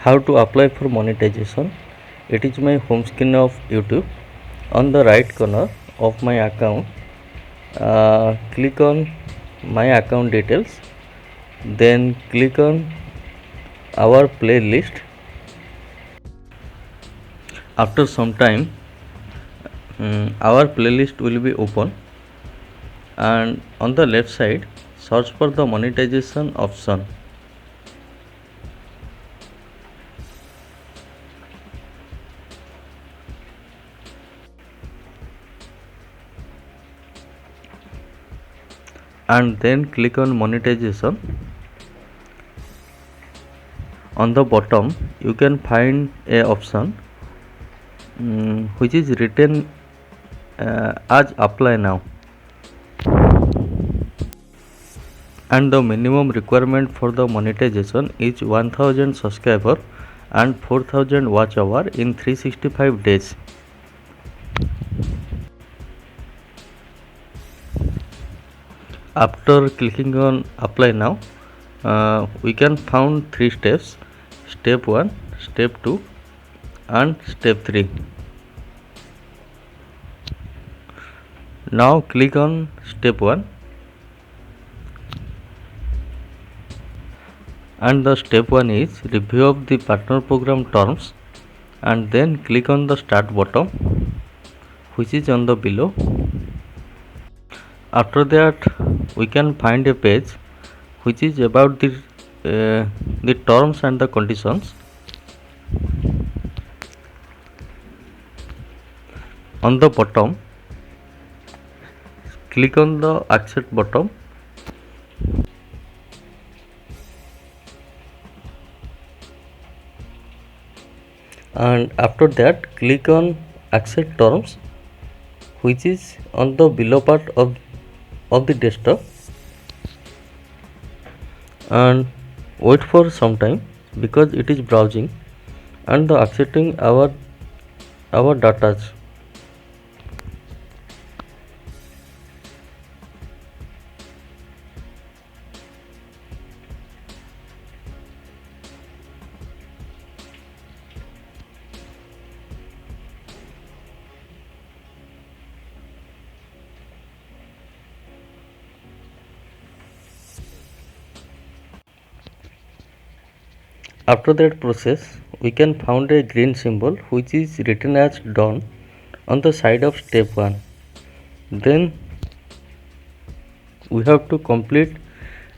How to apply for monetization. It is my home screen of YouTube. On the right corner of my account, click on my account details, then click on our playlist. After some time, our playlist will be open, and on the left side search for the monetization option. And then click on monetization. On the bottom you can find a option which is written as apply now, and the minimum requirement for the monetization is 1000 subscriber and 4000 watch hour in 365 days. After clicking on apply now, we can found 3 steps: step 1, step 2 and step 3. Now click on step 1, and the step 1 is review of the partner program terms, and then click on the start button which is on the below. After that we can find a page which is about the terms and the conditions. On the bottom click on the accept button, and after that click on accept terms which is on the below part of the desktop, and wait for some time because it is browsing and the accepting our data. After that process we can find a green symbol which is written as done on the side of step 1. Then we have to complete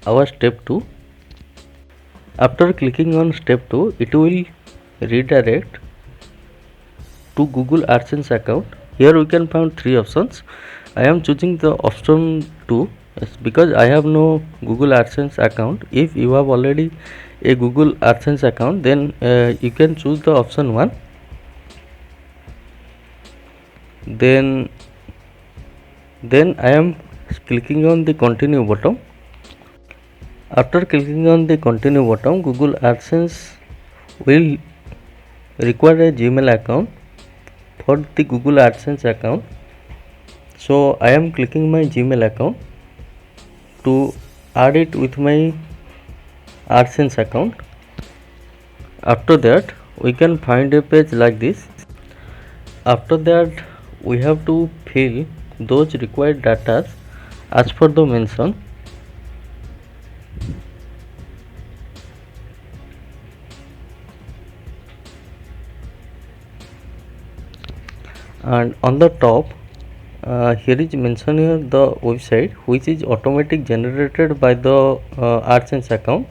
our step 2. After clicking on step 2, it will redirect to Google AdSense account. Here we can find 3 options. I am choosing the option 2 because I have no Google AdSense account. If you have already a Google AdSense account, then you can choose the option 1. Then I am clicking on the continue button. After clicking on the continue button, Google AdSense will require a Gmail account for the Google AdSense account. So I am clicking my Gmail account to add it with my AdSense account. After that we can find a page like this. After that we have to fill those required data as per the mention. And on the top here is mentioned here the website which is automatic generated by the AdSense account,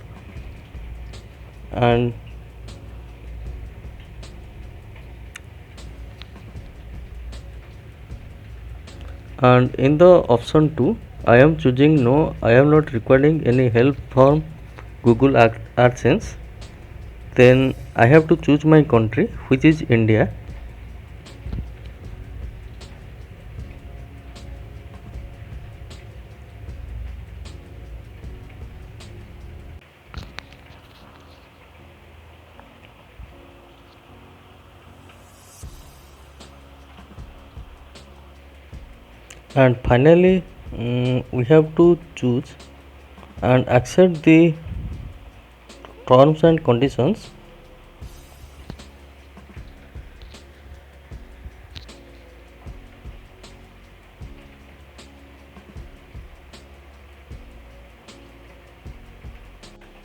and in the option 2 I am choosing no, I am not requiring any help from Google AdSense. Then I have to choose my country which is India. And finally we have to choose and accept the terms and conditions.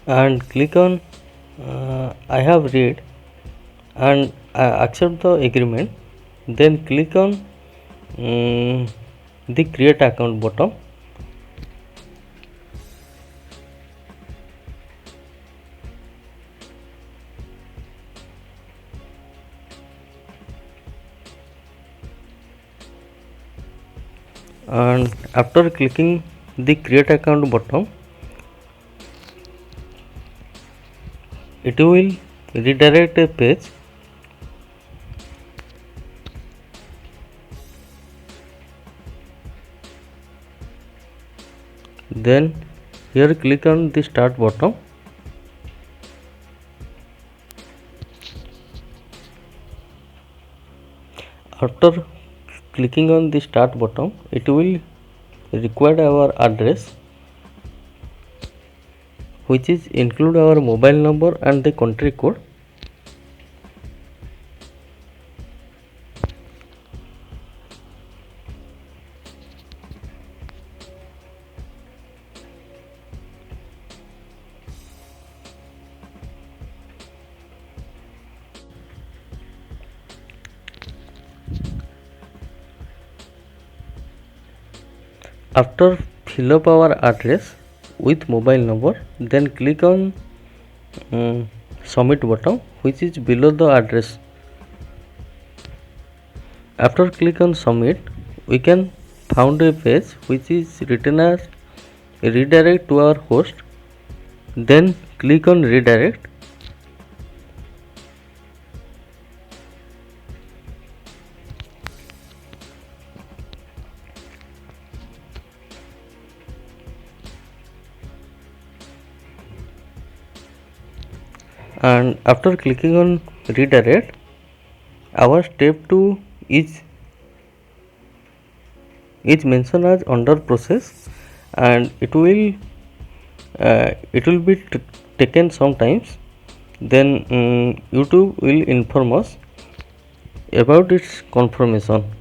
and click on I have read and accept the agreement. Then click on the create account button. And after clicking the create account button, it will redirect a page. Then here click on the start button. After clicking on the start button, it will require our address, which is include our mobile number and the country code. After fill up our address with mobile number, then click on submit button, which is below the address. After click on submit, we can found a page which is written as redirect to our host. Then click on redirect. And after clicking on redirect, our step 2 is mentioned as under process, and it will be taken sometimes. Then YouTube will inform us about its confirmation.